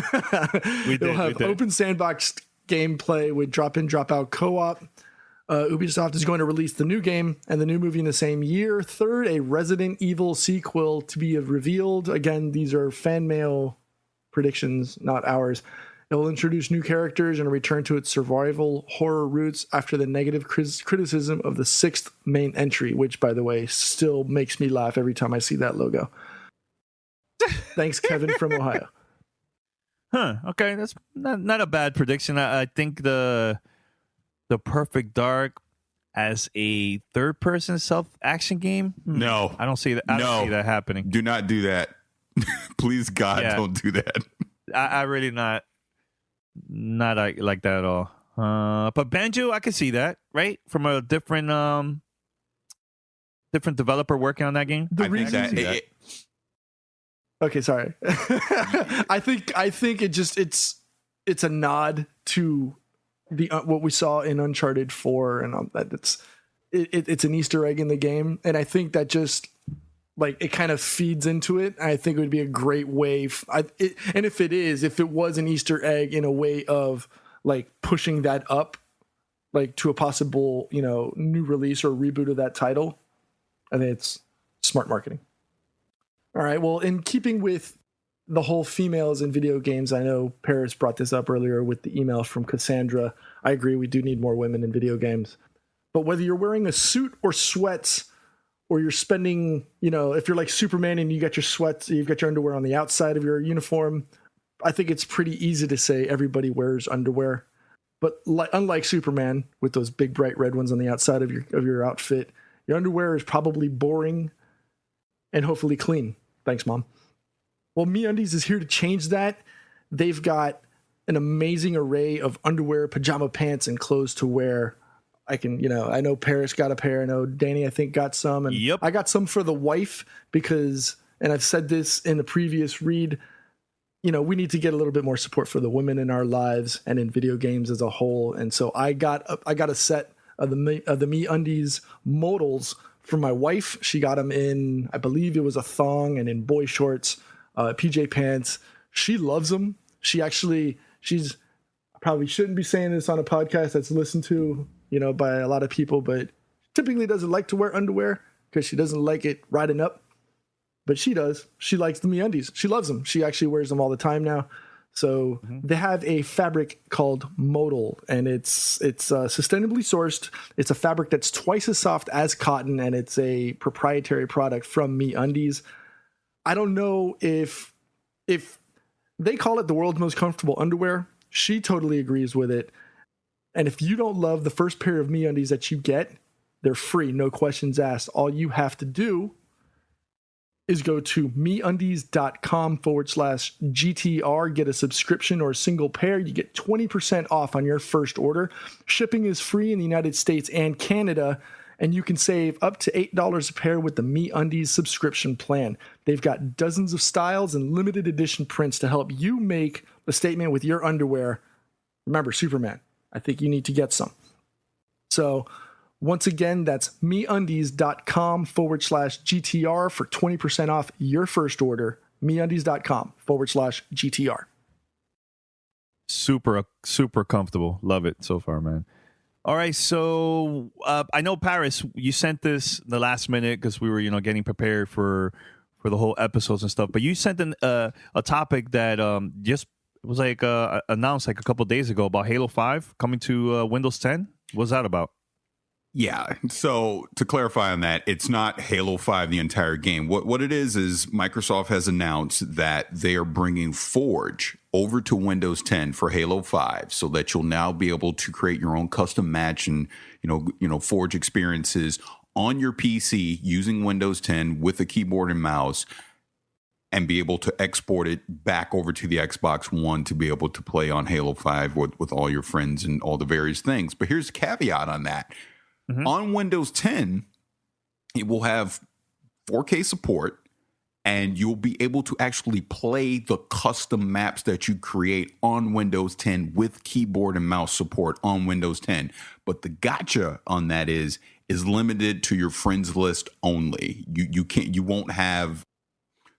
We did. It'll have open sandbox gameplay with drop-in, drop-out co-op. Ubisoft is going to release the new game and the new movie in the same year. Third, a Resident Evil sequel to be revealed. Again, these are fan mail predictions, not ours. It will introduce new characters and return to its survival horror roots after the negative criticism of the 6th main entry, which, by the way, still makes me laugh every time I see that logo. Thanks, Kevin from Ohio. Okay, that's not a bad prediction. I think the Perfect Dark as a third-person self-action game. No, I don't see that. I don't see that happening. Do not do that. Please, God, don't do that. I really not like that at all. But Banjo, I can see that, right? From a different developer working on that game. Okay, sorry. I think it's a nod to the what we saw in Uncharted 4, and that it's an Easter egg in the game, and I think that just like it kind of feeds into it. I think it would be a great way, and if it was an Easter egg in a way of like pushing that up, like to a possible new release or reboot of that title, I think it's smart marketing. All right, well, in keeping with the whole females in video games, I know Paris brought this up earlier with the email from Cassandra. I agree, we do need more women in video games. But whether you're wearing a suit or sweats, or you're spending, if you're like Superman and you got your sweats, you've got your underwear on the outside of your uniform, I think it's pretty easy to say everybody wears underwear. But unlike Superman, with those big bright red ones on the outside of your outfit, your underwear is probably boring and hopefully clean. Thanks, Mom. Well, MeUndies is here to change that. They've got an amazing array of underwear, pajama pants, and clothes to wear. I know Paris got a pair. I know Danny, I think, got some. And yep. I got some for the wife because, and I've said this in the previous read, we need to get a little bit more support for the women in our lives and in video games as a whole. And so I got a set of the MeUndies modals for my wife. She got them in, I believe it was a thong and in boy shorts. PJ pants. She loves them. She's probably shouldn't be saying this on a podcast that's listened to, by a lot of people, but typically doesn't like to wear underwear because she doesn't like it riding up. But she does. She likes the MeUndies. She loves them. She actually wears them all the time now. So they have a fabric called modal, and it's sustainably sourced. It's a fabric that's twice as soft as cotton, and it's a proprietary product from MeUndies. I don't know if they call it the world's most comfortable underwear. She totally agrees with it. And if you don't love the first pair of MeUndies that you get, they're free, no questions asked. All you have to do is go to MeUndies.com/GTR, get a subscription or a single pair. You get 20% off on your first order. Shipping is free in the United States and Canada. And you can save up to $8 a pair with the MeUndies subscription plan. They've got dozens of styles and limited edition prints to help you make a statement with your underwear. Remember, Superman, I think you need to get some. So once again, that's MeUndies.com/GTR for 20% off your first order. MeUndies.com/GTR. Super, super comfortable. Love it so far, man. All right, so I know, Paris, you sent this the last minute because we were, getting prepared for the whole episodes and stuff. But you sent in a topic that just was like announced like a couple of days ago about Halo 5 coming to Windows 10. What's that about? Yeah. So to clarify on that, it's not Halo 5, the entire game. What it is Microsoft has announced that they are bringing Forge over to Windows 10 for Halo 5 so that you'll now be able to create your own custom match and, Forge experiences on your PC using Windows 10 with a keyboard and mouse and be able to export it back over to the Xbox One to be able to play on Halo 5 with all your friends and all the various things. But here's the caveat on that. Mm-hmm. On Windows 10, it will have 4K support, and you'll be able to actually play the custom maps that you create on Windows 10 with keyboard and mouse support on Windows 10. But the gotcha on that is limited to your friends list only. You won't have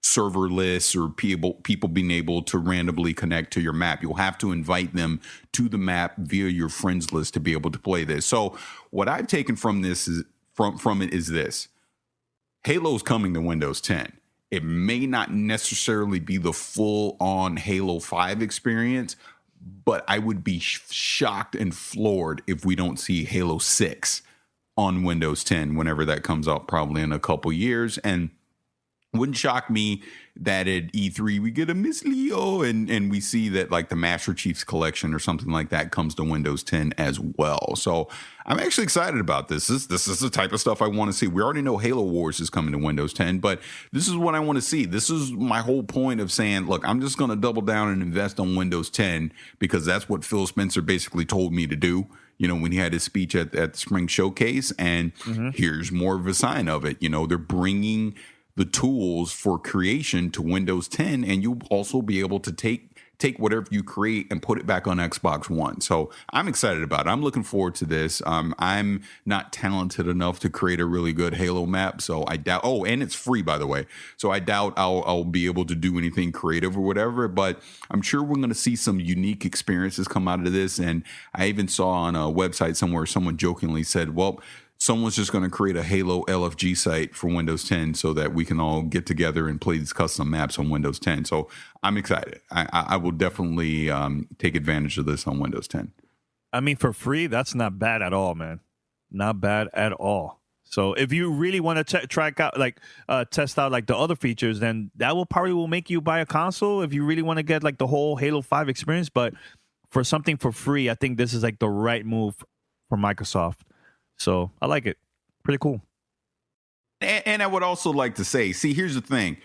server lists or people being able to randomly connect to your map. You'll have to invite them to the map via your friends list to be able to play this. So what I've taken from this is from it is this: Halo's coming to Windows 10. It may not necessarily be the full on Halo 5 experience, but I would be shocked and floored if we don't see Halo 6 on Windows 10 whenever that comes out, probably in a couple years. And wouldn't shock me that at E3 we get a Miss Leo and we see that like the Master Chief's Collection or something like that comes to Windows 10 as well. So I'm actually excited about this. This is the type of stuff I want to see. We already know Halo Wars is coming to Windows 10, but this is what I want to see. This is my whole point of saying, look, I'm just going to double down and invest on Windows 10 because that's what Phil Spencer basically told me to do, when he had his speech at the Spring Showcase. And here's more of a sign of it. They're bringing the tools for creation to Windows 10, and you'll also be able to take take whatever you create and put it back on Xbox One. So I'm excited about it. I'm looking forward to this. I'm not talented enough to create a really good Halo map, so I doubt. Oh, and it's free, by the way. So I doubt I'll be able to do anything creative or whatever. But I'm sure we're going to see some unique experiences come out of this. And I even saw on a website somewhere someone jokingly said, "Well, someone's just going to create a Halo LFG site for Windows 10 so that we can all get together and play these custom maps on Windows 10." So I'm excited. I will definitely take advantage of this on Windows 10. I mean, for free, that's not bad at all, man. Not bad at all. So if you really want to test out like the other features, then that will make you buy a console if you really want to get like the whole Halo 5 experience. But for something for free, I think this is like the right move for Microsoft. So I like it. Pretty cool. And I would also like to say, see, here's the thing.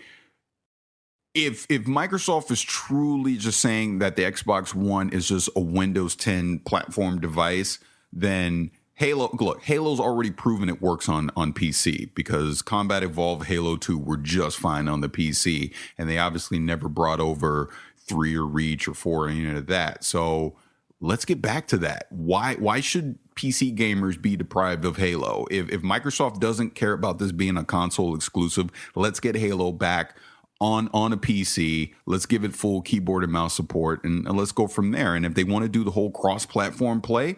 If Microsoft is truly just saying that the Xbox One is just a Windows 10 platform device, then Halo's already proven it works on PC, because Combat Evolved Halo 2 were just fine on the PC, and they obviously never brought over 3 or Reach or 4 or any of that. So let's get back to that. Why should PC gamers be deprived of Halo? If Microsoft doesn't care about this being a console exclusive, let's get Halo back on a PC. Let's give it full keyboard and mouse support, and let's go from there. And if they want to do the whole cross-platform play,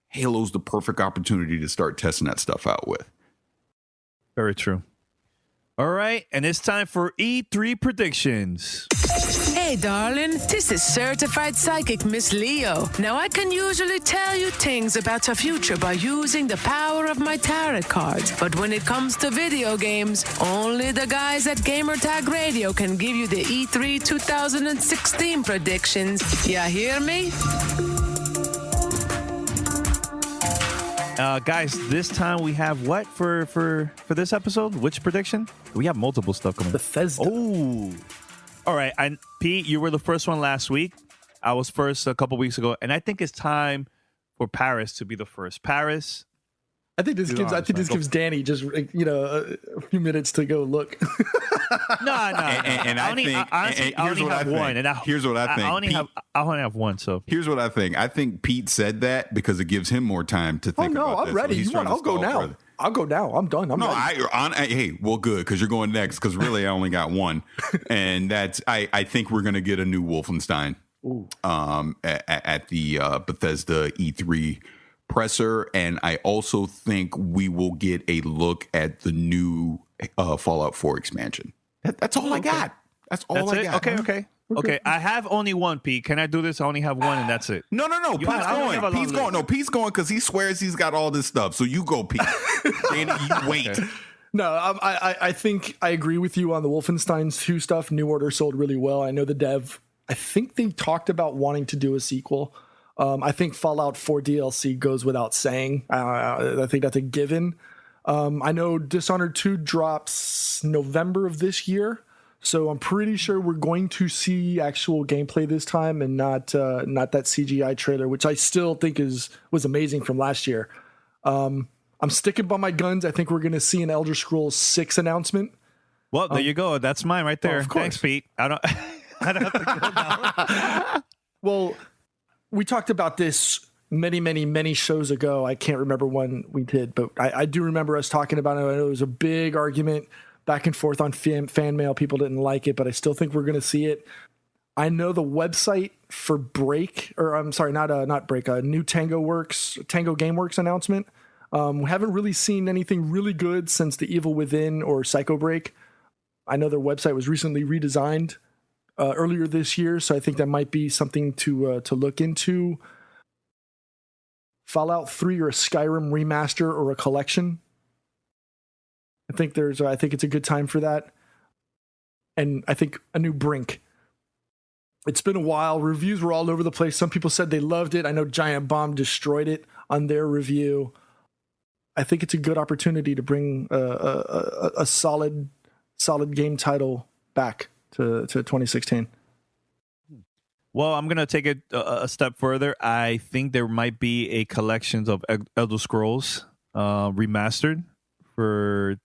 Halo's the perfect opportunity to start testing that stuff out with. Very true. All right, and it's time for E3 predictions. Hey, darling, this is certified psychic Miss Leo. Now, I can usually tell you things about your future by using the power of my tarot cards. But when it comes to video games, only the guys at Gamertag Radio can give you the E3 2016 predictions. Ya hear me? Guys, this time we have what for this episode? Which prediction? We have multiple stuff coming. Bethesda. Oh. All right. Pete, you were the first one last week. I was first a couple weeks ago. And I think it's time for Paris to be the first. Paris. I think this gives Danny just a few minutes to go look. No. And I only have one. Here's what I think. I only have one. So here's what I think. I think Pete said that because it gives him more time to think about this. I'm ready. So I'll go now. Further. I'll go now. I'm done. I'm ready. Hey, well, good, because you're going next. Because really, I only got one, and that's I think we're gonna get a new Wolfenstein. At the Bethesda E3 presser, and I also think we will get a look at the new Fallout 4 expansion. That's all I got. That's all I got. Okay. I have only one, Pete. Can I do this? I only have one, and that's it. No. Pete's going. No, Pete's going because he swears he's got all this stuff. So you go, Pete. Danny, you wait. Okay. No, I think I agree with you on the Wolfenstein 2 stuff. New Order sold really well. I know the dev. I think they talked about wanting to do a sequel. I think Fallout 4 DLC goes without saying. I think that's a given. I know Dishonored 2 drops November of this year, so I'm pretty sure we're going to see actual gameplay this time and not that CGI trailer, which I still think was amazing from last year. I'm sticking by my guns. I think we're going to see an Elder Scrolls 6 announcement. Well, there you go. That's mine right there. Thanks, Pete. I don't have to go now. Well, we talked about this many shows ago. I can't remember when we did, but I do remember us talking about it. I know it was a big argument back and forth on fan mail. People didn't like it, but I still think we're going to see it. I know the website for new Tango Gameworks announcement. We haven't really seen anything really good since The Evil Within or Psycho Break. I know their website was recently redesigned earlier this year, so I think that might be something to look into. Fallout 3 or a Skyrim remaster or a collection. I think it's a good time for that. And I think a new Brink. It's been a while. Reviews were all over the place. Some people said they loved it. I know Giant Bomb destroyed it on their review. I think it's a good opportunity to bring a solid game title back to 2016. Well, I'm going to take it a step further. I think there might be a collection of Elder Scrolls remastered for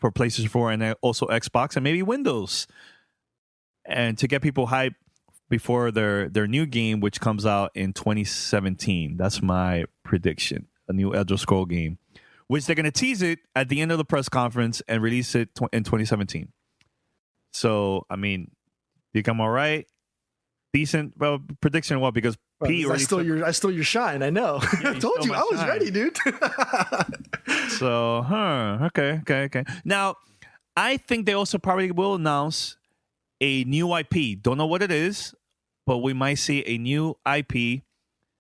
PlayStation 4 and also Xbox and maybe Windows. And to get people hyped before their new game, which comes out in 2017. That's my prediction. A new Elder Scroll game, which they're going to tease it at the end of the press conference and release it in 2017. So, I mean, think I'm all right? Decent prediction. What? Because P I stole your shine. I know. Yeah, I told you I was ready, dude. So, okay. Now, I think they also probably will announce a new IP. Don't know what it is, but we might see a new IP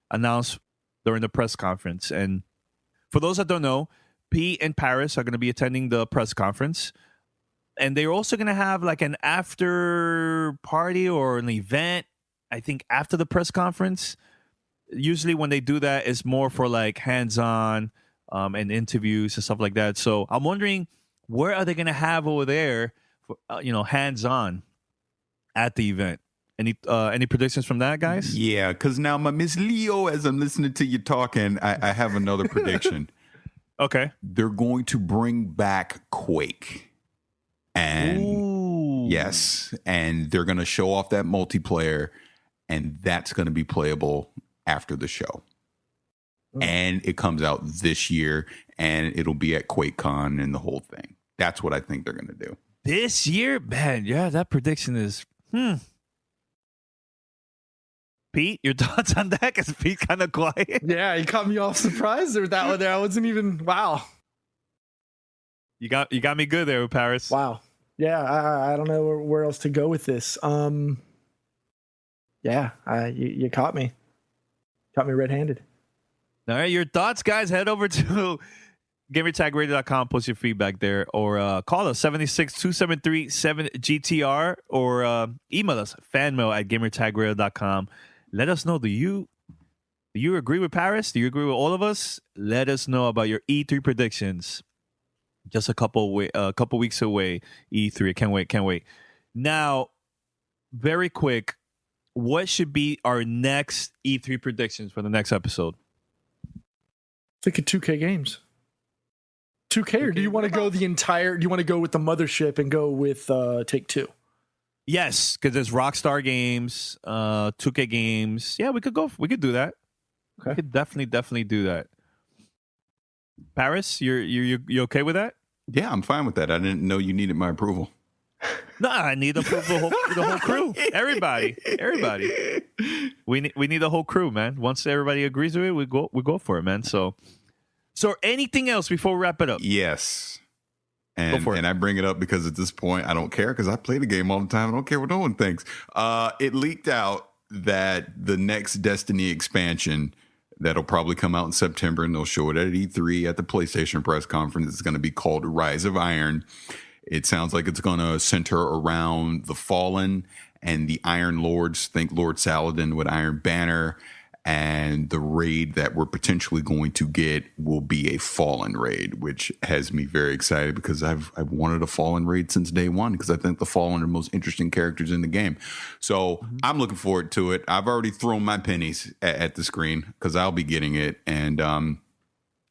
announced during the press conference. And for those that don't know, P and Paris are going to be attending the press conference. And they're also going to have like an after party or an event, I think, after the press conference. Usually when they do that, it's more for like hands-on and interviews and stuff like that. So I'm wondering, where are they going to have over there, for, hands-on at the event? Any predictions from that, guys? Yeah, because now, my Miss Leo, as I'm listening to you talking, I have another prediction. Okay. They're going to bring back Quake. And Ooh. yes, and they're going to show off that multiplayer, and that's going to be playable after the show. And it comes out this year, and it'll be at QuakeCon and the whole thing. That's what I think they're going to do. This year? Man, yeah, that prediction is... Pete, your thoughts on that? Because Pete kind of quiet. Yeah, you caught me off surprise with that one there. I wasn't even... Wow. You got me good there, Paris. Wow. Yeah, I don't know where else to go with this. Yeah, you caught me. Caught me red-handed. All right, your thoughts, guys. Head over to gamertagradio.com, post your feedback there, or call us 762-737-GTR, or email us fanmail@gamertagradio.com. Let us know, do you agree with Paris? Do you agree with all of us? Let us know about your E3 predictions. Just a couple weeks away, E3. Can't wait. Now, very quick, what should be our next E3 predictions for the next episode? Think of 2K games. 2K, or do you want to go the entire? Do you want to go with the mothership and go with Take-Two? Yes, because there's Rockstar games, 2K games. Yeah, we could do that. Okay. We could definitely do that. Paris, you okay with that? Yeah, I'm fine with that. I didn't know you needed my approval. No, I need the whole crew. Everybody. We need the whole crew, man. Once everybody agrees with it, we go for it, man. So anything else before we wrap it up? Yes. And I bring it up because at this point, I don't care, because I play the game all the time. I don't care what no one thinks. It leaked out that the next Destiny expansion that'll probably come out in September, and they'll show it at E3 at the PlayStation press conference, is going to be called Rise of Iron. It sounds like it's going to center around the Fallen and the Iron Lords. Think Lord Saladin with Iron Banner. And the raid that we're potentially going to get will be a Fallen raid, which has me very excited, because I've wanted a Fallen raid since day one, because I think the Fallen are the most interesting characters in the game. So I'm looking forward to it. I've already thrown my pennies at the screen, because I'll be getting it. And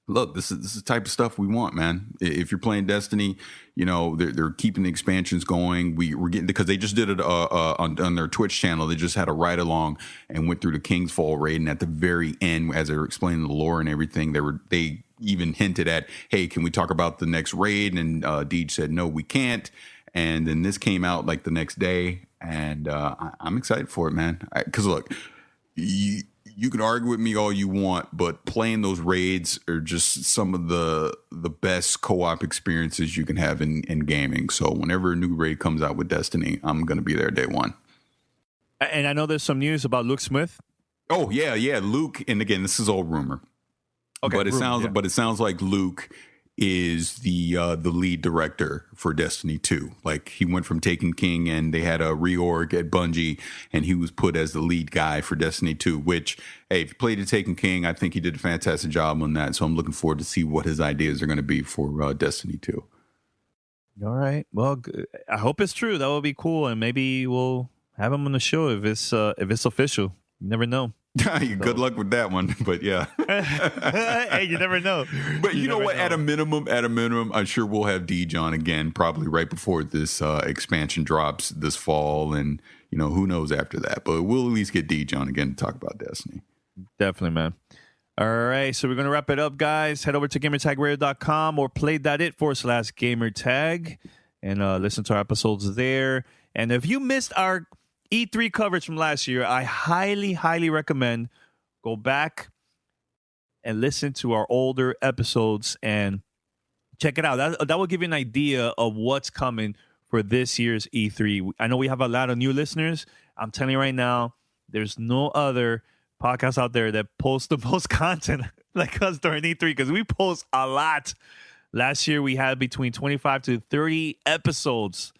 look, this is the type of stuff we want, man. If you're playing Destiny, they're keeping the expansions going. We're getting, because they just did it on their Twitch channel. They just had a ride along and went through the King's Fall raid, and at the very end, as they were explaining the lore and everything, they even hinted at, hey, can we talk about the next raid? And Deej said, no, we can't. And then this came out like the next day, and I'm excited for it, man. Because look, you can argue with me all you want, but playing those raids are just some of the best co-op experiences you can have in gaming. So whenever a new raid comes out with Destiny, I'm going to be there day one. And I know there's some news about Luke Smith. Oh, yeah. Luke, and again, this is all rumor. Okay, but it sounds like Luke is the lead director for Destiny 2. Like, he went from Taken King, and they had a reorg at Bungie, and he was put as the lead guy for Destiny 2, which, hey, if you played the Taken King, I think he did a fantastic job on that. So I'm looking forward to see what his ideas are going to be for Destiny 2. All right. Well, I hope it's true. That would be cool, and maybe we'll have him on the show if it's official. You never know. Good luck with that one, but yeah. Hey, you never know. But you know what? At a minimum, I'm sure we'll have Deej on again, probably right before this expansion drops this fall, and who knows after that? But we'll at least get Deej on again to talk about Destiny. Definitely, man. All right, so we're going to wrap it up, guys. Head over to gamertagradio.com or play.it/gamertag and listen to our episodes there. And if you missed our E3 coverage from last year, I highly, highly recommend go back and listen to our older episodes and check it out. That will give you an idea of what's coming for this year's E3. I know we have a lot of new listeners. I'm telling you right now, there's no other podcast out there that posts the most content like us during E3 because we post a lot. Last year, we had between 25 to 30 episodes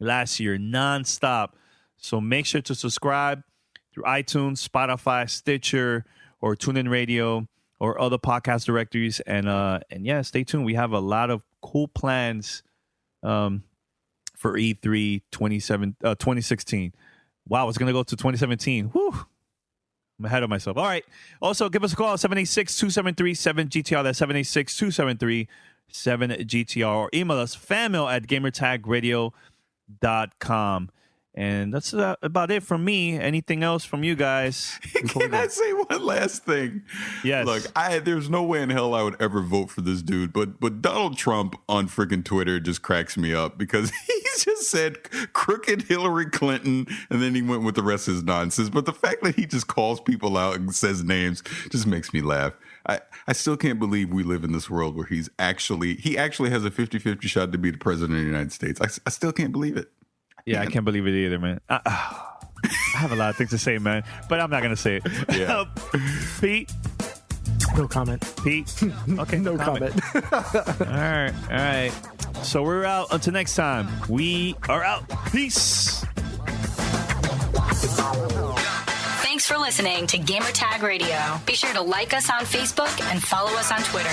last year, nonstop. So make sure to subscribe through iTunes, Spotify, Stitcher, or TuneIn Radio, or other podcast directories. And yeah, stay tuned. We have a lot of cool plans for E3 2016. Wow, it's going to go to 2017. Whew. I'm ahead of myself. All right. Also, give us a call at 786-273-7GTR. That's 786-273-7GTR. Or email us, fanmail@gamertagradio.com. And that's about it from me. Anything else from you guys? Can I say one last thing? Yes. Look, there's no way in hell I would ever vote for this dude, but Donald Trump on freaking Twitter just cracks me up because he just said crooked Hillary Clinton, and then he went with the rest of his nonsense. But the fact that he just calls people out and says names just makes me laugh. I still can't believe we live in this world where he actually has a 50-50 shot to be the president of the United States. I still can't believe it. Yeah, I can't believe it either, man. I have a lot of things to say, man, but I'm not going to say it. Yeah. Pete? No comment. Pete? Okay, no comment. All right. So we're out. Until next time, we are out. Peace. Thanks for listening to Gamertag Radio. Be sure to like us on Facebook and follow us on Twitter.